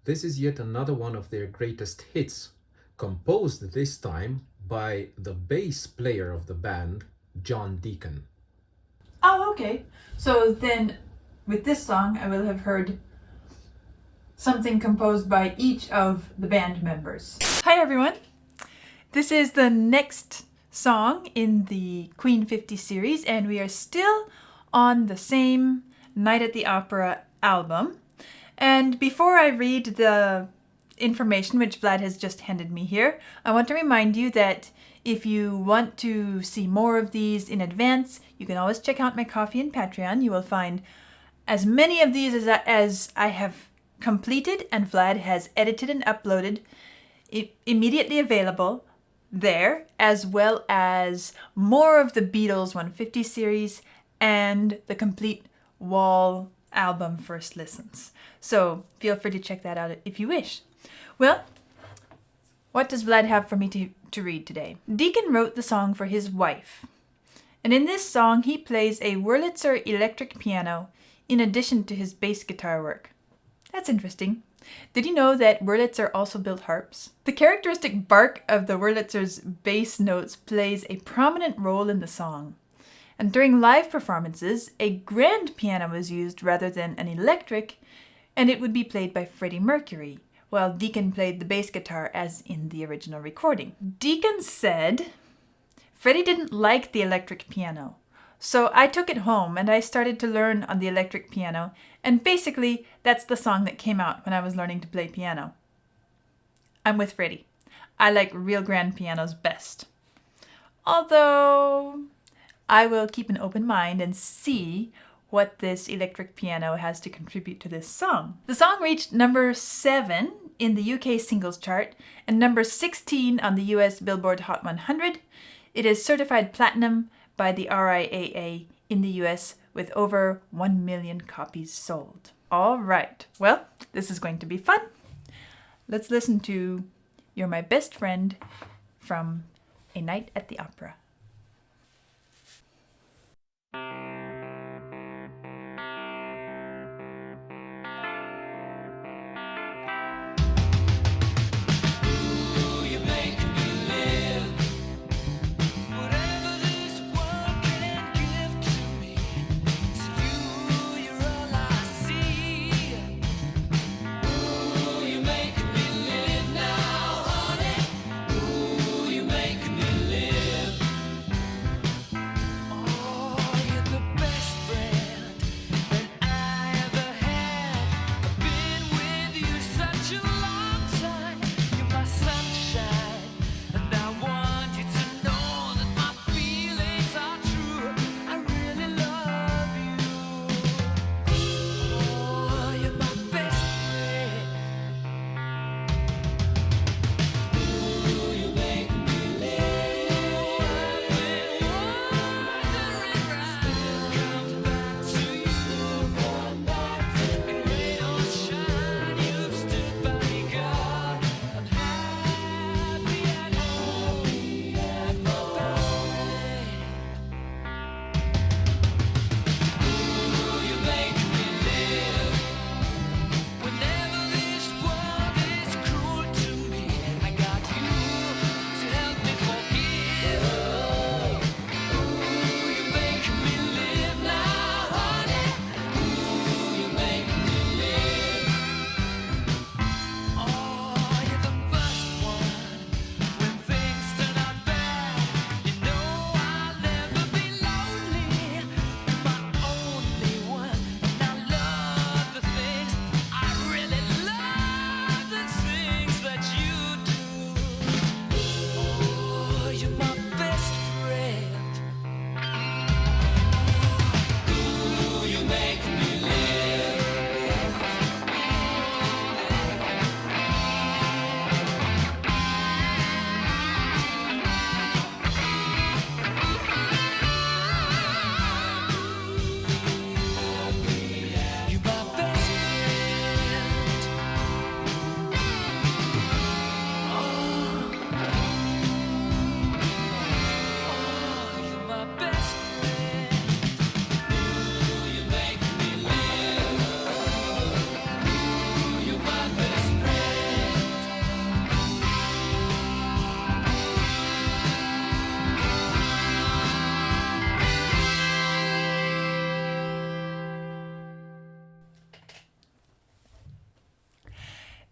This is yet another one of their greatest hits, composed this time by the bass player of the band, John Deacon. Oh, okay. So then with this song, I will have heard something composed by each of the band members. Hi everyone. This is the next song in the Queen 50 series, and we are still on the same Night at the Opera album. And before I read the information which Vlad has just handed me here, I want to remind you that if you want to see more of these in advance, you can always check out my Ko-fi and Patreon. You will find as many of these as I have completed and Vlad has edited and uploaded immediately available there, as well as more of the Beatles 150 series and the complete Wall album first listens. So feel free to check that out if you wish. Well, what does Vlad have for me to read today? Deacon wrote the song for his wife. And in this song, he plays a Wurlitzer electric piano in addition to his bass guitar work. That's interesting. Did you know that Wurlitzer also built harps? The characteristic bark of the Wurlitzer's bass notes plays a prominent role in the song. And during live performances, a grand piano was used rather than an electric, and it would be played by Freddie Mercury, while Deacon played the bass guitar as in the original recording. Deacon said, "Freddie didn't like the electric piano, so I took it home and I started to learn on the electric piano, and basically that's the song that came out when I was learning to play piano." I'm with Freddie. I like real grand pianos best. Although I will keep an open mind and see what this electric piano has to contribute to this song. The song reached number 7 in the UK singles chart and number 16 on the US Billboard Hot 100. It is certified platinum by the RIAA in the US with over 1 million copies sold. All right, well, this is going to be fun. Let's listen to You're My Best Friend from A Night at the Opera.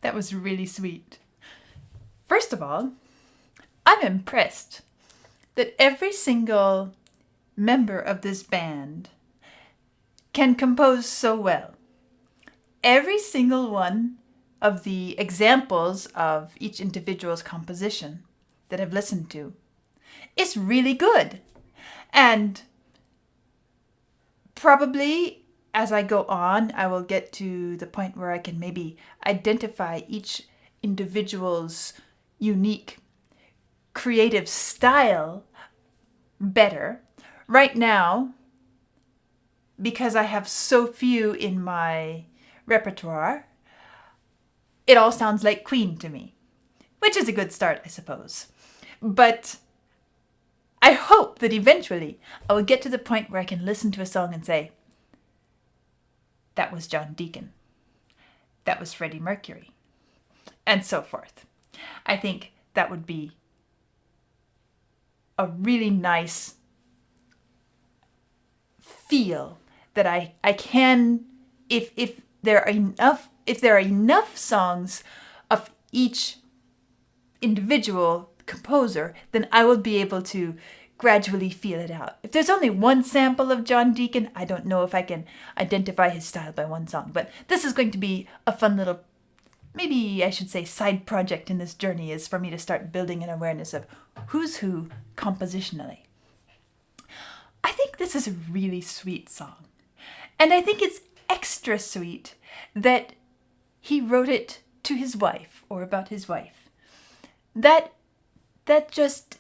That was really sweet. First of all, I'm impressed that every single member of this band can compose so well. Every single one of the examples of each individual's composition that I've listened to is really good. And probably as I go on, I will get to the point where I can maybe identify each individual's unique creative style better. Right now, because I have so few in my repertoire, it all sounds like Queen to me, which is a good start, I suppose. But I hope that eventually I will get to the point where I can listen to a song and say, that was John Deacon, that was Freddie Mercury, and so forth. I think that would be a really nice feel that I can, if there are enough songs of each individual composer, then I will be able to gradually feel it out. If there's only one sample of John Deacon, I don't know if I can identify his style by one song. But this is going to be a fun little, maybe I should say, side project in this journey, is for me to start building an awareness of who's who compositionally. I think this is a really sweet song. And I think it's extra sweet that he wrote it to his wife, or about his wife. That just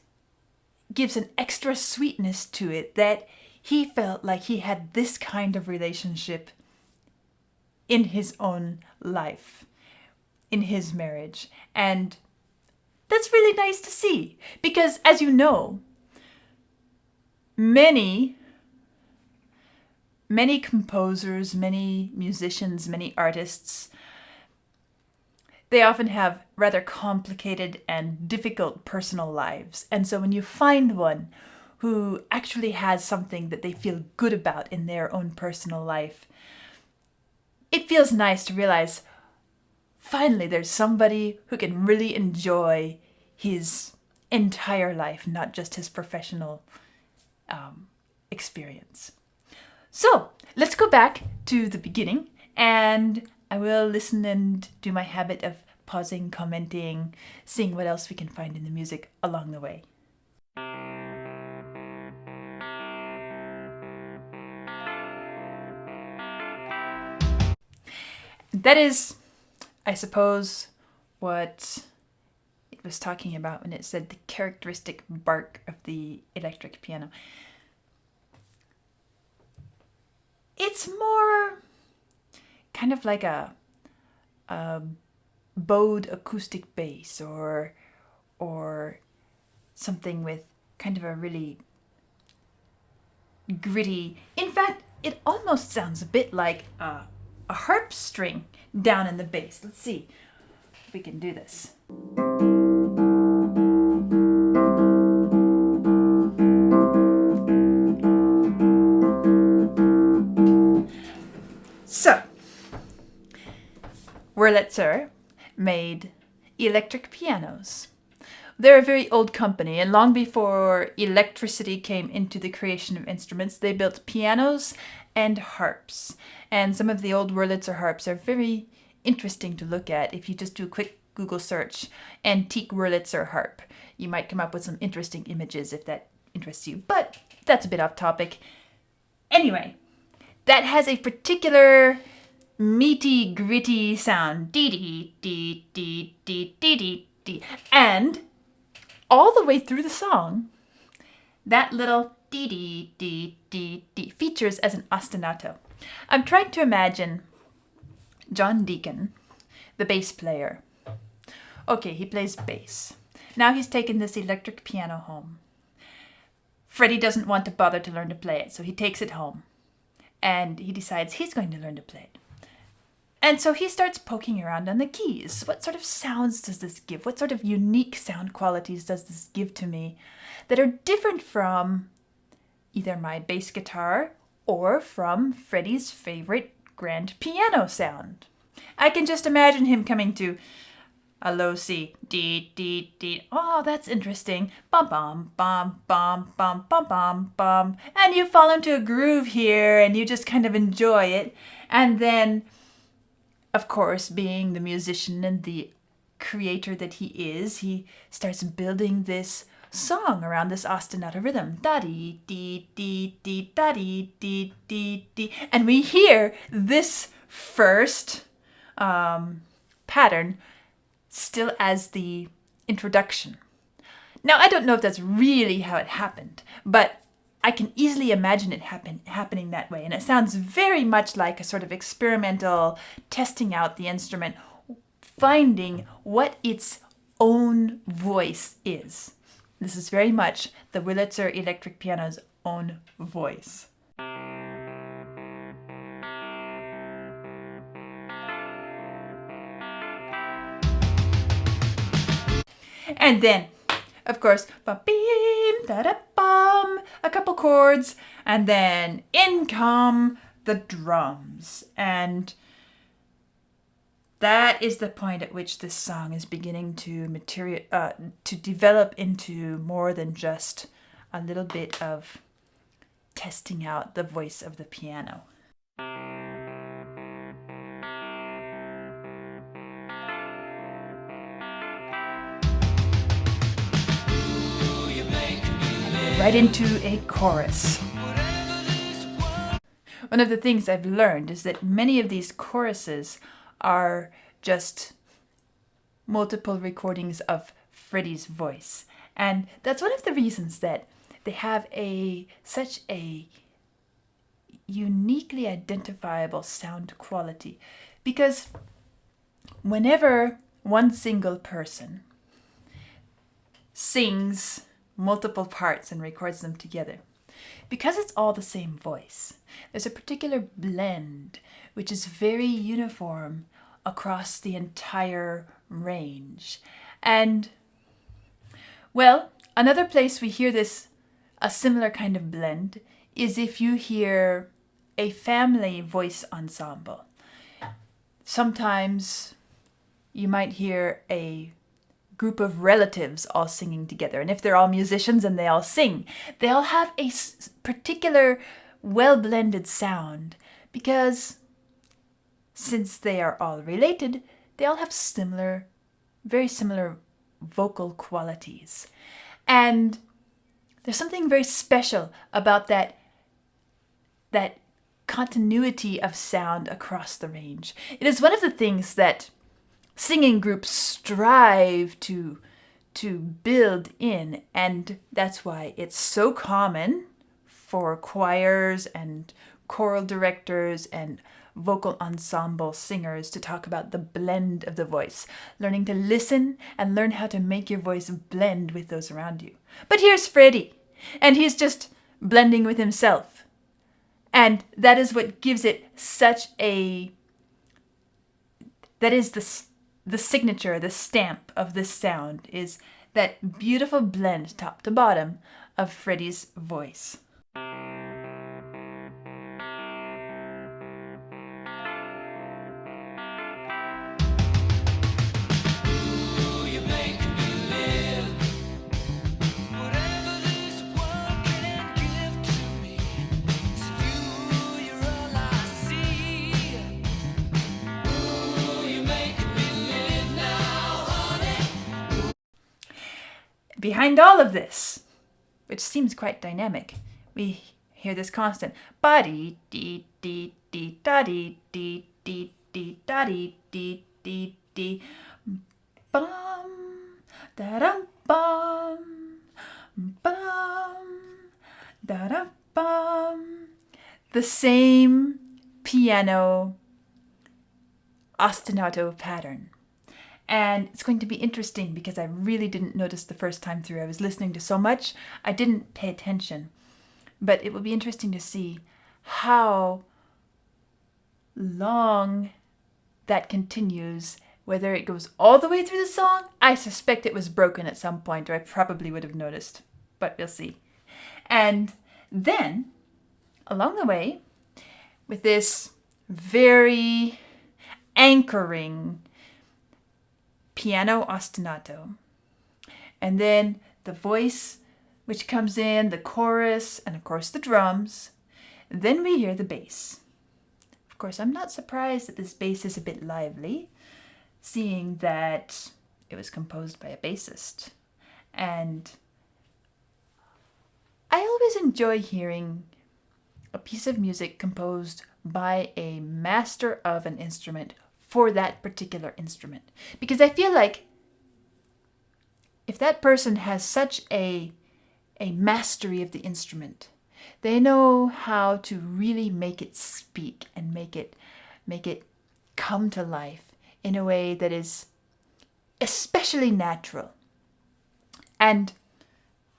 gives an extra sweetness to it, that he felt like he had this kind of relationship in his own life, in his marriage. And that's really nice to see, because as you know, many composers, many musicians, many artists, they often have rather complicated and difficult personal lives. And so when you find one who actually has something that they feel good about in their own personal life, it feels nice to realize, finally, there's somebody who can really enjoy his entire life, not just his professional experience. So let's go back to the beginning, and I will listen and do my habit of pausing, commenting, seeing what else we can find in the music along the way. That is, I suppose, what it was talking about when it said the characteristic bark of the electric piano. It's more kind of like a bowed acoustic bass, or something with kind of a really gritty. In fact, it almost sounds a bit like a harp string down in the bass. Let's see if we can do this. So, Wurlitzer made electric pianos. They're a very old company, and long before electricity came into the creation of instruments, they built pianos and harps. And some of the old Wurlitzer harps are very interesting to look at. If you just do a quick Google search, antique Wurlitzer harp, you might come up with some interesting images if that interests you. But that's a bit off topic. Anyway, that has a particular meaty, gritty sound. Dee dee dee dee dee dee dee. And all the way through the song, that little dee dee dee dee dee features as an ostinato. I'm trying to imagine John Deacon, the bass player. Okay, he plays bass. Now he's taken this electric piano home. Freddie doesn't want to bother to learn to play it, so he takes it home. And he decides he's going to learn to play it. And so he starts poking around on the keys. What sort of sounds does this give? What sort of unique sound qualities does this give to me that are different from either my bass guitar or from Freddie's favorite grand piano sound? I can just imagine him coming to a low C. Dee, dee, dee. Oh, that's interesting. Bum, bum, bum, bum, bum, bum, bum, bum. And you fall into a groove here and you just kind of enjoy it. And then, of course, being the musician and the creator that he is, he starts building this song around this ostinato rhythm. Da-dee, dee, dee, dee, da-dee, dee, dee, dee. And we hear this first pattern still as the introduction. Now, I don't know if that's really how it happened, but I can easily imagine it happening that way. And it sounds very much like a sort of experimental testing out the instrument, finding what its own voice is. This is very much the Wurlitzer electric piano's own voice. And then, of course, ba-beam, da-da-bum, a couple chords, and then in come the drums. And that is the point at which this song is beginning to develop into more than just a little bit of testing out the voice of the piano. Right into a chorus. One of the things I've learned is that many of these choruses are just multiple recordings of Freddie's voice. And that's one of the reasons that they have such a uniquely identifiable sound quality. Because whenever one single person sings multiple parts and records them together, because it's all the same voice, there's a particular blend which is very uniform across the entire range. And, well, another place we hear a similar kind of blend, is if you hear a family voice ensemble. Sometimes you might hear a group of relatives all singing together. And if they're all musicians and they all sing, they all have a particular well-blended sound, because since they are all related, they all have very similar vocal qualities. And there's something very special about that continuity of sound across the range. It is one of the things that singing groups strive to build in, and that's why it's so common for choirs and choral directors and vocal ensemble singers to talk about the blend of the voice, learning to listen and learn how to make your voice blend with those around you. But here's Freddie, and he's just blending with himself. And that is what gives it that is the signature, the stamp of this sound, is that beautiful blend top to bottom of Freddie's voice. Behind all of this, which seems quite dynamic, we hear this constant ba-dee dee dee dee da-dee dee dee dee da-dee dee dee dee bum da-dum bum bum da-dum bum. The same piano ostinato pattern. And it's going to be interesting because I really didn't notice the first time through. I was listening to so much, I didn't pay attention. But it will be interesting to see how long that continues, whether it goes all the way through the song. I suspect it was broken at some point, or I probably would have noticed, but we'll see. And then, along the way, with this very anchoring piano ostinato. And then the voice, which comes in, the chorus, and of course the drums. Then we hear the bass. Of course, I'm not surprised that this bass is a bit lively, seeing that it was composed by a bassist. And I always enjoy hearing a piece of music composed by a master of an instrument for that particular instrument. Because I feel like if that person has such a mastery of the instrument, they know how to really make it speak and make it come to life in a way that is especially natural. And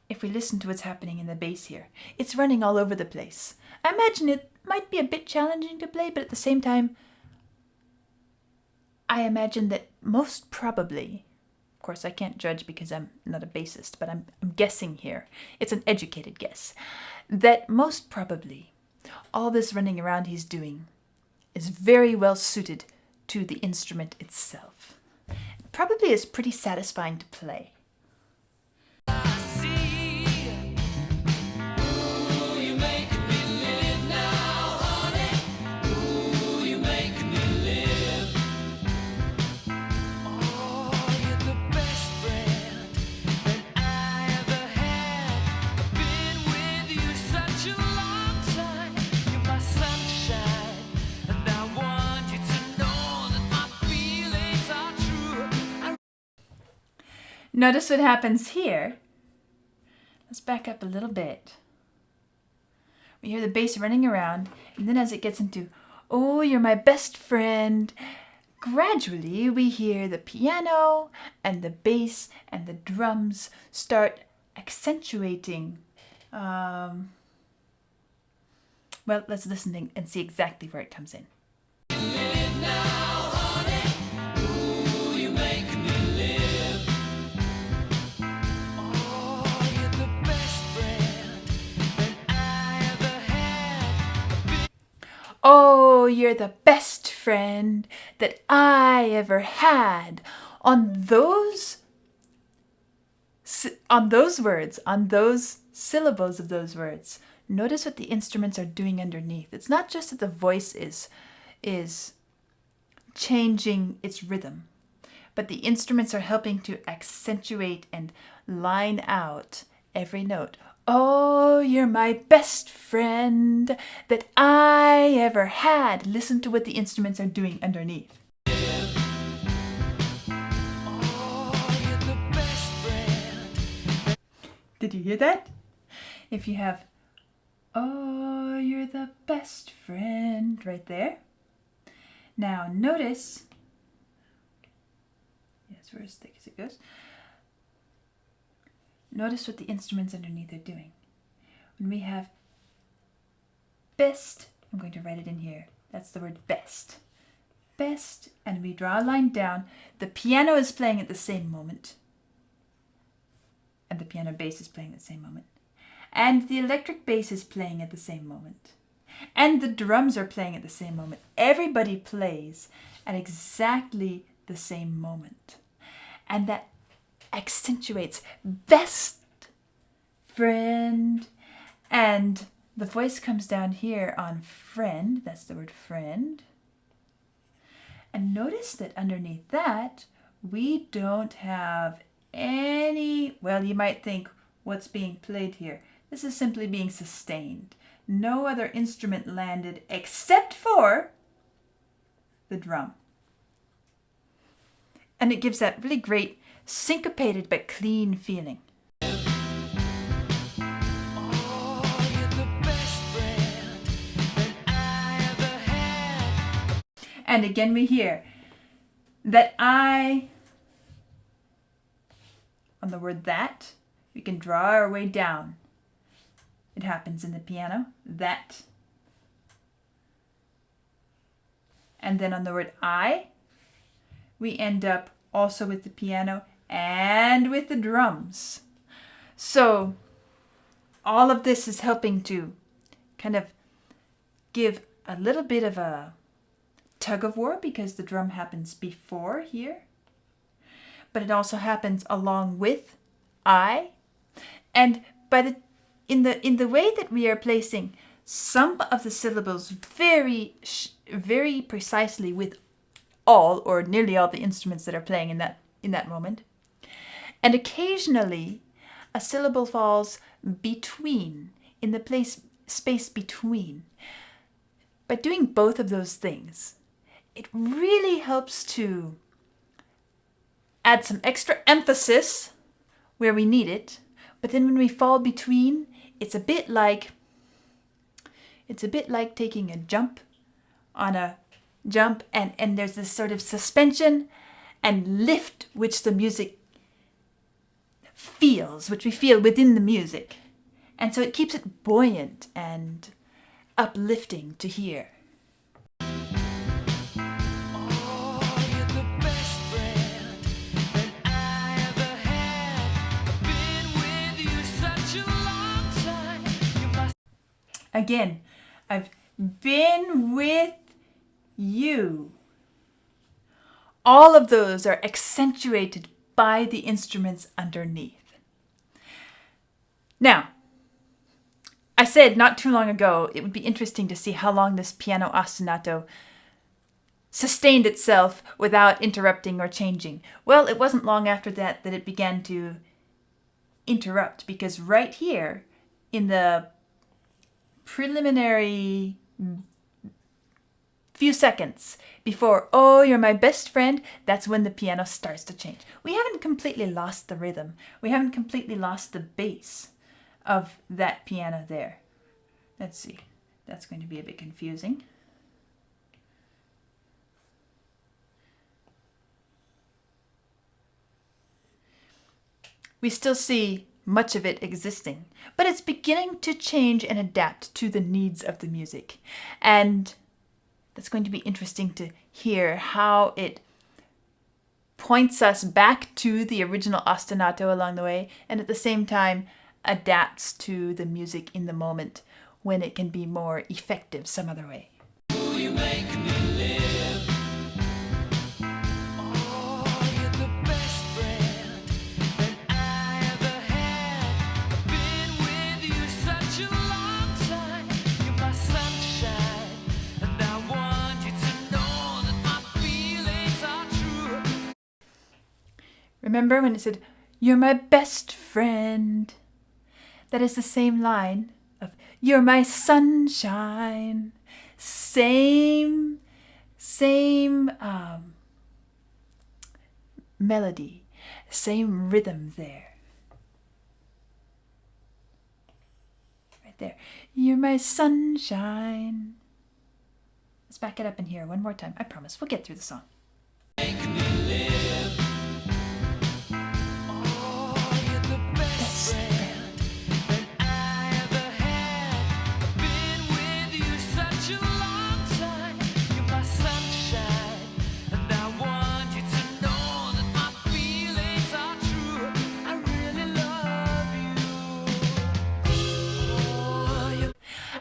if we listen to what's happening in the bass here, it's running all over the place. I imagine it might be a bit challenging to play, but at the same time, I imagine that most probably, of course I can't judge because I'm not a bassist, but I'm guessing here, it's an educated guess, that most probably all this running around he's doing is very well suited to the instrument itself. It probably is pretty satisfying to play. Notice what happens here. Let's back up a little bit. We hear the bass running around, and then as it gets into, "Oh, you're my best friend," gradually we hear the piano and the bass and the drums start accentuating. Well, let's listen and see exactly where it comes in. Oh, you're the best friend that I ever had. On those words, on those syllables of those words, notice what the instruments are doing underneath. It's not just that the voice is changing its rhythm, but the instruments are helping to accentuate and line out every note. Oh, you're my best friend that I ever had. Listen to what the instruments are doing underneath. Did you hear that? If you have, "Oh, you're the best friend," right there. Now notice, yes, we're as thick as it goes. Notice what the instruments underneath are doing. When we have best, I'm going to write it in here. That's the word best. Best, and we draw a line down. The piano is playing at the same moment. And the piano bass is playing at the same moment. And the electric bass is playing at the same moment. And the drums are playing at the same moment. Everybody plays at exactly the same moment. And that accentuates best friend. And the voice comes down here on friend. That's the word friend. And notice that underneath that, we don't have any, well, you might think, what's being played here? This is simply being sustained. No other instrument landed except for the drum. And it gives that really great syncopated but clean feeling. And again we hear that I, on the word that, we can draw our way down. It happens in the piano, that. And then on the word I, we end up also with the piano and with the drums. So all of this is helping to kind of give a little bit of a tug of war because the drum happens before here, but it also happens along with I. And in the way that we are placing some of the syllables very precisely with all or nearly all the instruments that are playing in that moment, and occasionally a syllable falls between, in the space between. By doing both of those things, it really helps to add some extra emphasis where we need it, but then when we fall between, it's a bit like taking a jump on a jump, and there's this sort of suspension and lift which the music feels, which we feel within the music. And so it keeps it buoyant and uplifting to hear. Again, I've been with you. All of those are accentuated by the instruments underneath. Now, I said not too long ago it would be interesting to see how long this piano ostinato sustained itself without interrupting or changing. Well, it wasn't long after that it began to interrupt, because right here in the preliminary few seconds before "Oh, you're my best friend," that's when the piano starts to change. We haven't completely lost the rhythm. We haven't completely lost the bass of that piano there. Let's see. That's going to be a bit confusing. We still see much of it existing, but it's beginning to change and adapt to the needs of the music. And that's going to be interesting to hear how it points us back to the original ostinato along the way, and at the same time adapts to the music in the moment when it can be more effective some other way. You make me live. Oh, you're the best friend that I ever had. I've been with you such a long time. You're my sunshine, and I want you to know that my feelings are true. Remember when it said, "You're my best friend"? That is the same line of "You're my sunshine." Same melody, same rhythm there. Right there. "You're my sunshine." Let's back it up in here one more time. I promise we'll get through the song. Make me live. Oh, you're the best friend that I ever had. I've been with you such a long time. You're my sunshine, and I want you to know that my feelings are true. I really love you.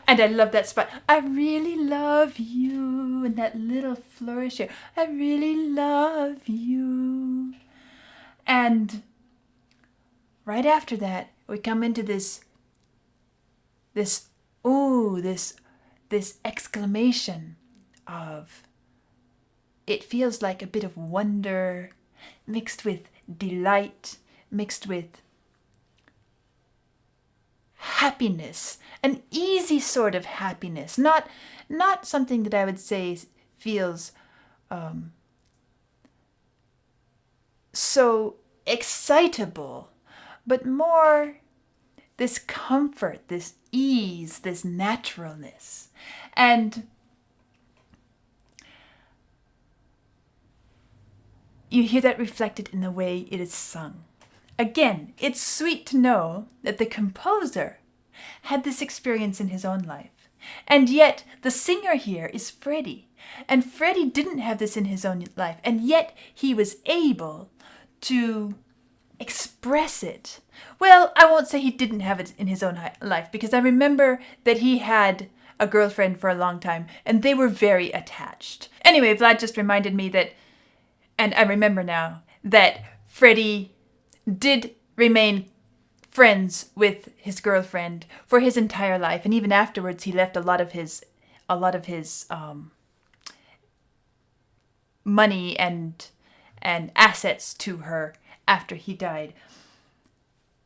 And I love that spot. I really love you. And that little flourish here. I really love you. And right after that, we come into this exclamation of, it feels like a bit of wonder mixed with delight, mixed with happiness, an easy sort of happiness, not something that I would say feels so excitable, but more this comfort, this ease, this naturalness. And you hear that reflected in the way it is sung. Again, it's sweet to know that the composer had this experience in his own life. And yet the singer here is Freddie. And Freddie didn't have this in his own life. And yet he was able to express it. Well, I won't say he didn't have it in his own life, because I remember that he had a girlfriend for a long time, and they were very attached. Anyway, Vlad just reminded me that, and I remember now, that Freddie did remain friends with his girlfriend for his entire life, and even afterwards he left a lot of his money and assets to her after he died.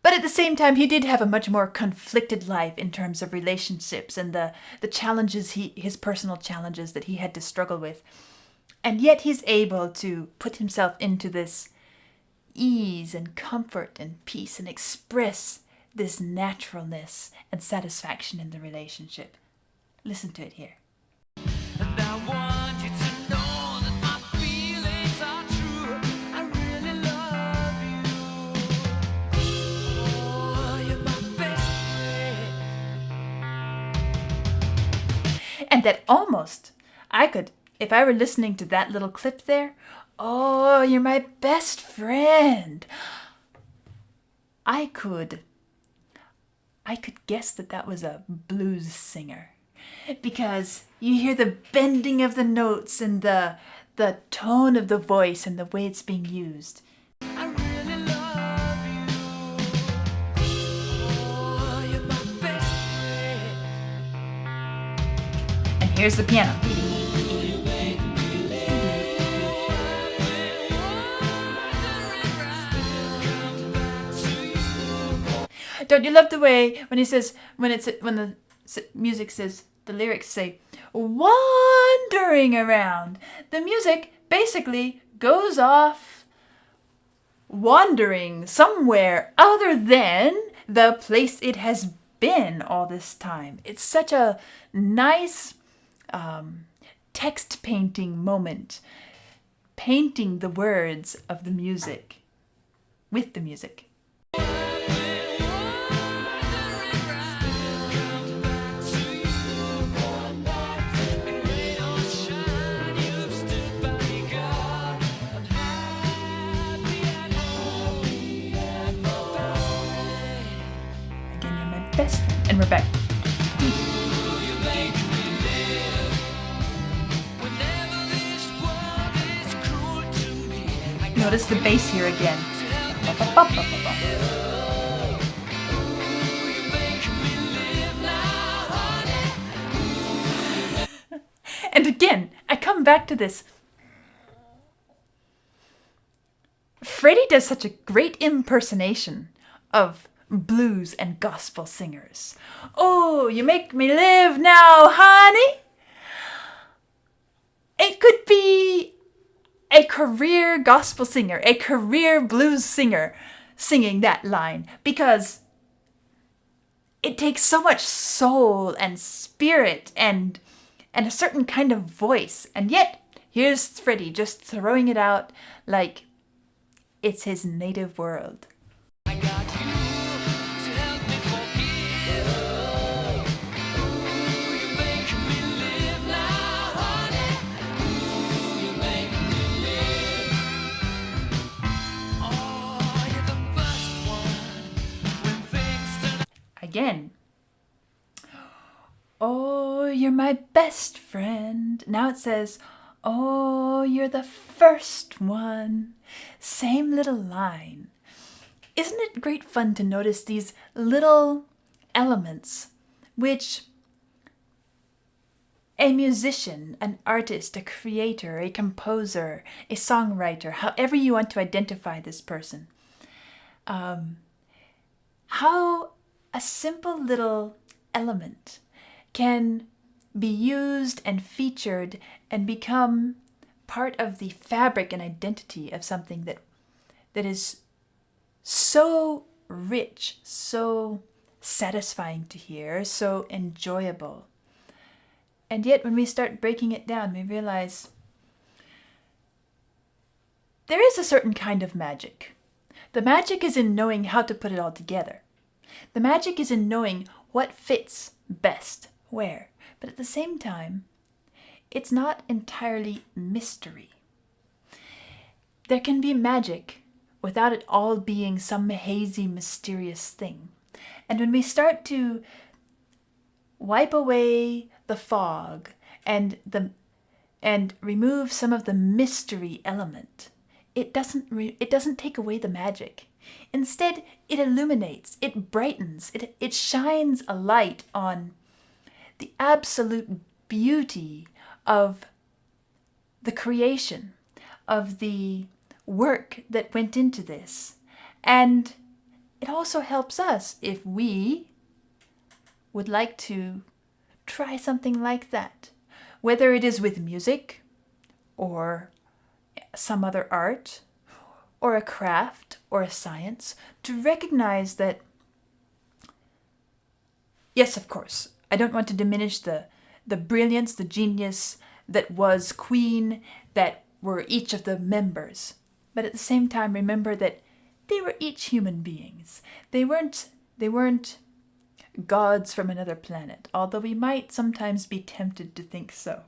But at the same time, he did have a much more conflicted life in terms of relationships and the challenges, his personal challenges that he had to struggle with. And yet he's able to put himself into this ease and comfort and peace and express this naturalness and satisfaction in the relationship. Listen to it here. And I want you to know that my feelings are true. I really love you. Oh, you're my best friend. And that almost, I could, if I were listening to that little clip there, oh, you're my best friend. I could guess that was a blues singer. Because you hear the bending of the notes and the tone of the voice and the way it's being used. I really love you. Oh, you're my best friend. And here's the piano. Don't you love the way when he says, when the music says, the lyrics say, wandering around. The music basically goes off wandering somewhere other than the place it has been all this time. It's such a nice text painting moment, painting the words of the music with the music. Best friend. And we're back. Notice the bass here again. And again, I come back to this. Freddie does such a great impersonation of blues and gospel singers. Oh, you make me live now, honey. It could be a career gospel singer, a career blues singer singing that line, because it takes so much soul and spirit and a certain kind of voice. And yet, here's Freddie just throwing it out like it's his native world. I got you. Again. Oh, you're my best friend. Now it says, oh, you're the first one. Same little line. Isn't it great fun to notice these little elements which a musician, an artist, a creator, a composer, a songwriter, however you want to identify this person, how a simple little element can be used and featured and become part of the fabric and identity of something that is so rich, so satisfying to hear, so enjoyable. And yet when we start breaking it down, we realize there is a certain kind of magic. The magic is in knowing how to put it all together. The magic is in knowing what fits best where. But at the same time, it's not entirely mystery. There can be magic without it all being some hazy, mysterious thing. And when we start to wipe away the fog and remove some of the mystery element, it doesn't take away the magic. Instead, it illuminates, it brightens, it shines a light on the absolute beauty of the creation, of the work that went into this. And it also helps us if we would like to try something like that, whether it is with music or some other art or a craft or a science, to recognize that, yes, of course, I don't want to diminish the brilliance, the genius that was Queen, that were each of the members. But at the same time, remember that they were each human beings. They weren't gods from another planet, although we might sometimes be tempted to think so.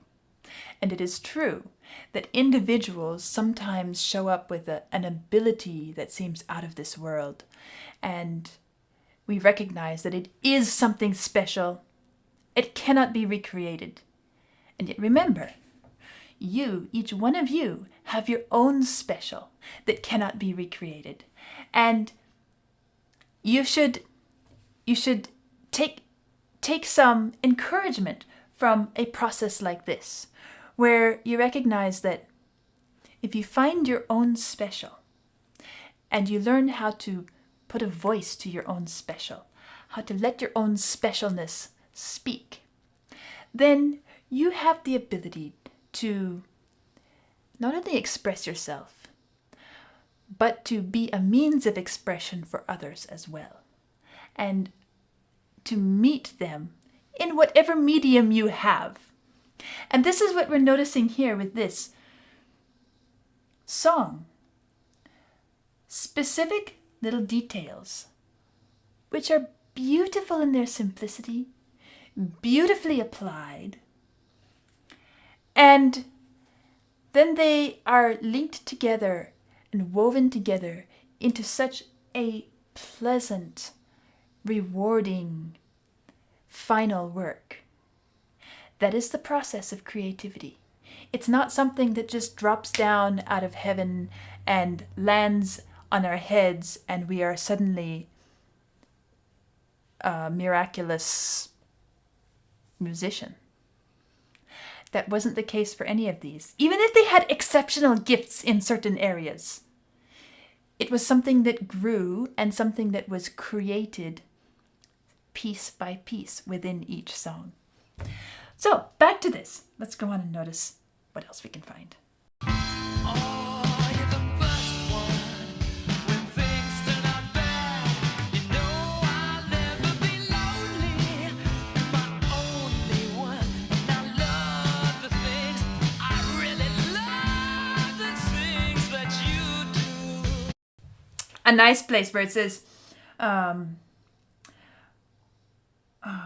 And it is true that individuals sometimes show up with an ability that seems out of this world. And we recognize that it is something special. It cannot be recreated. And yet remember, you, each one of you, have your own special that cannot be recreated. And you should take some encouragement from a process like this, where you recognize that if you find your own special and you learn how to put a voice to your own special, how to let your own specialness speak, then you have the ability to not only express yourself, but to be a means of expression for others as well, and to meet them in whatever medium you have. And this is what we're noticing here with this song. Specific little details, which are beautiful in their simplicity, beautifully applied, and then they are linked together and woven together into such a pleasant, rewarding final work. That is the process of creativity. It's not something that just drops down out of heaven and lands on our heads and we are suddenly a miraculous musician. That wasn't the case for any of these, even if they had exceptional gifts in certain areas. It was something that grew and something that was created piece by piece within each song. So, back to this. Let's go on and notice what else we can find. Oh, you're the first one when things turn out bad. You know I'll never be lonely. You're my only one, and I love the things I really love the things that you do. A nice place where it says,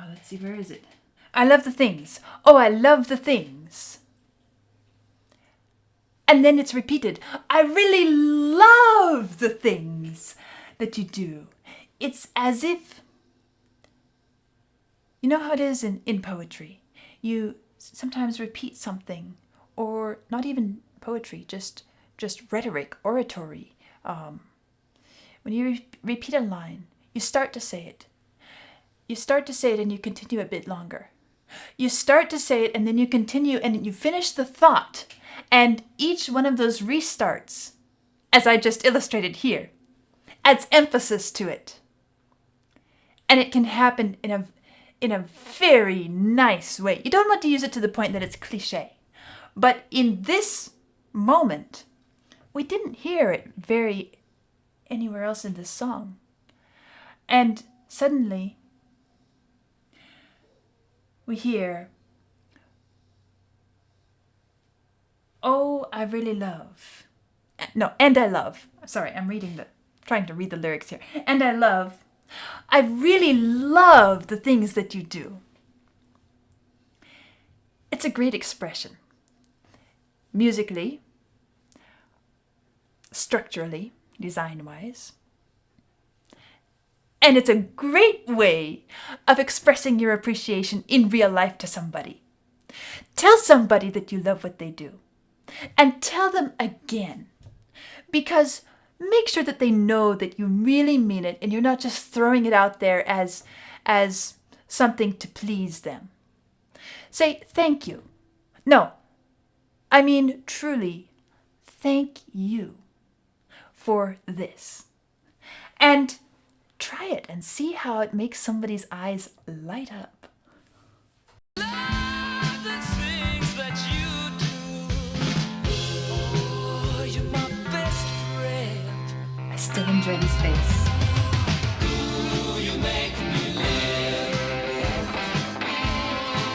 let's see, where is it? I love the things. Oh, I love the things. And then it's repeated. I really love the things that you do. It's as if, you know how it is in poetry. You sometimes repeat something, or not even poetry, just rhetoric, oratory. When you repeat a line, you start to say it. You start to say it and you continue a bit longer. You start to say it and then you continue and you finish the thought. And each one of those restarts, as I just illustrated here, adds emphasis to it. And it can happen in a very nice way. You don't want to use it to the point that it's cliche. But in this moment, we didn't hear it very anywhere else in this song. And suddenly, we hear, oh, I really love. No, and I love. Sorry, I'm trying to read the lyrics here. And I really love the things that you do. It's a great expression. Musically, structurally, design-wise. And it's a great way of expressing your appreciation in real life to somebody. Tell somebody that you love what they do. And tell them again. Because make sure that they know that you really mean it and you're not just throwing it out there as something to please them. Say thank you. No, I mean truly, thank you for this. And try it and see how it makes somebody's eyes light up. Love the things that you do. Oh, you're my best friend. I still enjoy this bass. Ooh, you make me live.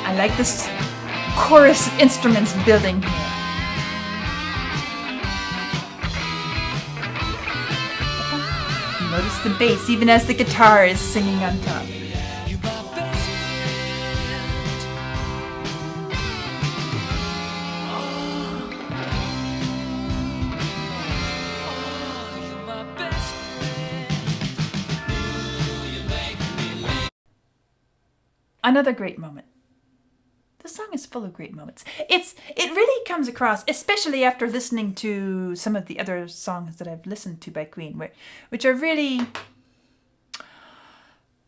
I like this chorus of instruments building here. Notice the bass even as the guitar is singing on top. You're my best friend. Oh, you're my best friend. Ooh, you make me live. Another great moment. The song is full of great moments. It really comes across, especially after listening to some of the other songs that I've listened to by Queen, which are really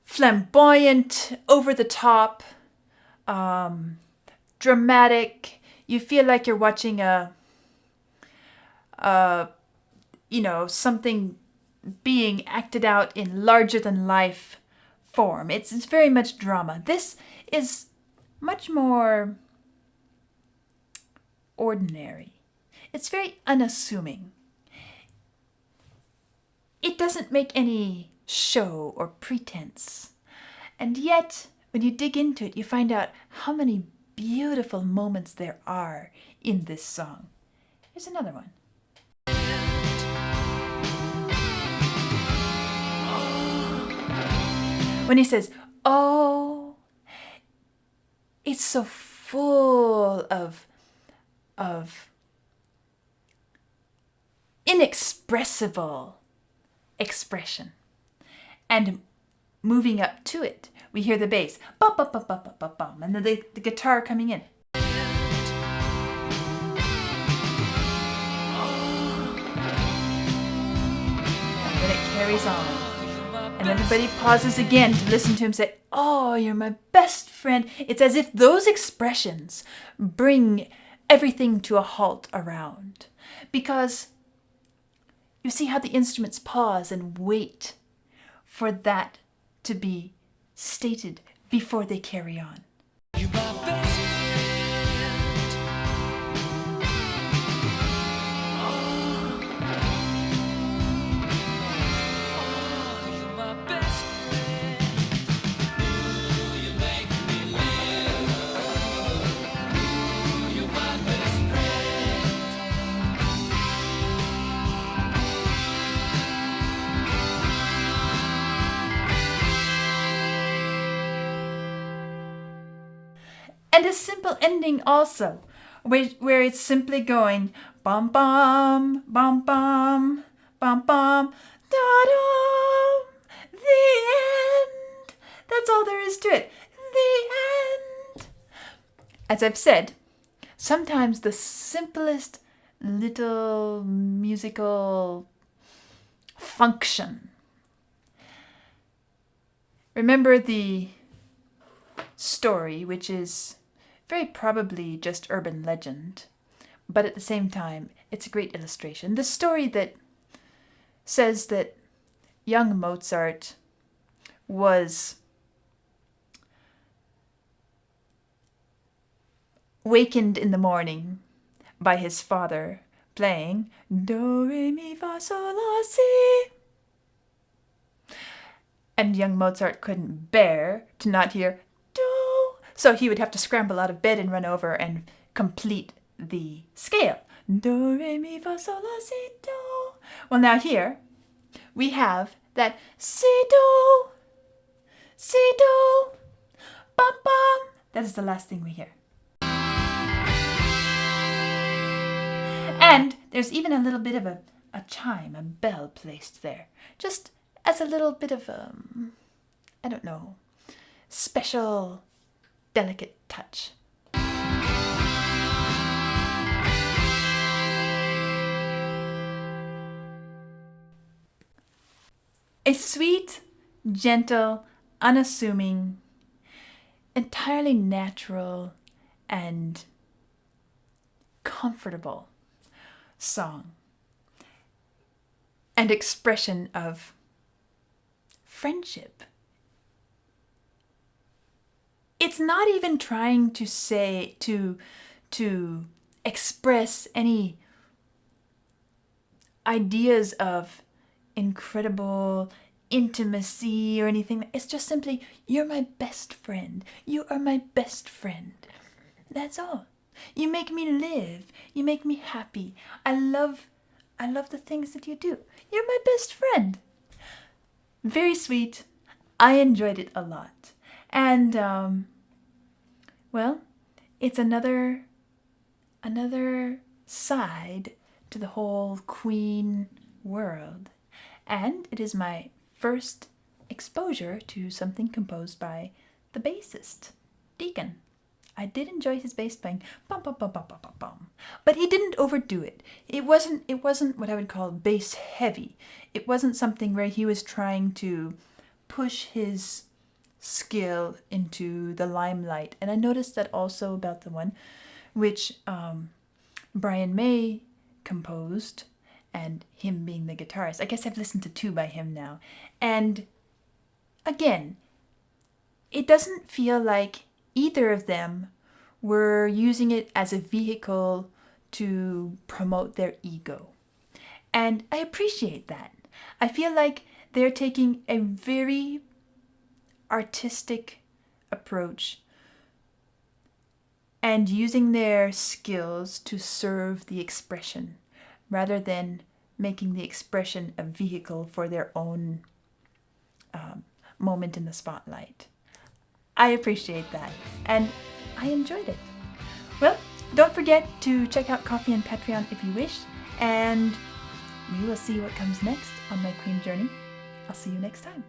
flamboyant, over the top, dramatic. You feel like you're watching something being acted out in larger than life form. It's very much drama. This is much more ordinary. It's very unassuming. It doesn't make any show or pretense. And yet, when you dig into it, you find out how many beautiful moments there are in this song. Here's another one. When he says, "Oh," it's so full of inexpressible expression. And moving up to it, we hear the bass, bum, bum, bum, bum, bum, bum, bum, and then the guitar coming in. And then it carries on. And everybody pauses again to listen to him say, "Oh, you're my best friend." It's as if those expressions bring everything to a halt around. Because you see how the instruments pause and wait for that to be stated before they carry on. You're my best friend. Oh, you're my best friend. Ooh, you make me live. Ooh, you're my best friend. And a simple ending also, where it's simply going bum bum bum bum bum bum da dum. The end. That's all there is to it. The end. As I've said, sometimes the simplest little musical function. Remember the story, which is very probably just urban legend, but at the same time, it's a great illustration. The story that says that young Mozart was wakened in the morning by his father playing Do, Re, Mi, Fa, Sol, La, Si. And young Mozart couldn't bear to not hear Do. So he would have to scramble out of bed and run over and complete the scale. Do, Re, Mi, Fa, Sol, La, Si, Do. Well, now here we have that Si, Do, bum, bum. That is the last thing we hear. And there's even a little bit of a chime, a bell placed there, just as a little bit of, special, delicate touch. A sweet, gentle, unassuming, entirely natural and comfortable song and expression of friendship. It's not even trying to say, to express any ideas of incredible intimacy or anything. It's just simply, you're my best friend. You are my best friend. That's all. You make me live. You make me happy. I love the things that you do. You're my best friend. Very sweet. I enjoyed it a lot. And, well, it's another side to the whole Queen world. And it is my first exposure to something composed by the bassist, Deacon. I did enjoy his bass playing, bum, bum, bum, bum, bum, bum, bum. But he didn't overdo it. It wasn't what I would call bass heavy. It wasn't something where he was trying to push his skill into the limelight. And I noticed that also about the one which Brian May composed, and him being the guitarist. I guess I've listened to 2 by him now. And again, it doesn't feel like either of them were using it as a vehicle to promote their ego. And I appreciate that. I feel like they're taking a very artistic approach and using their skills to serve the expression, rather than making the expression a vehicle for their own moment in the spotlight. I appreciate that, and I enjoyed it. Well, don't forget to check out Ko-fi and Patreon if you wish, and we will see what comes next on my Queen journey. I'll see you next time.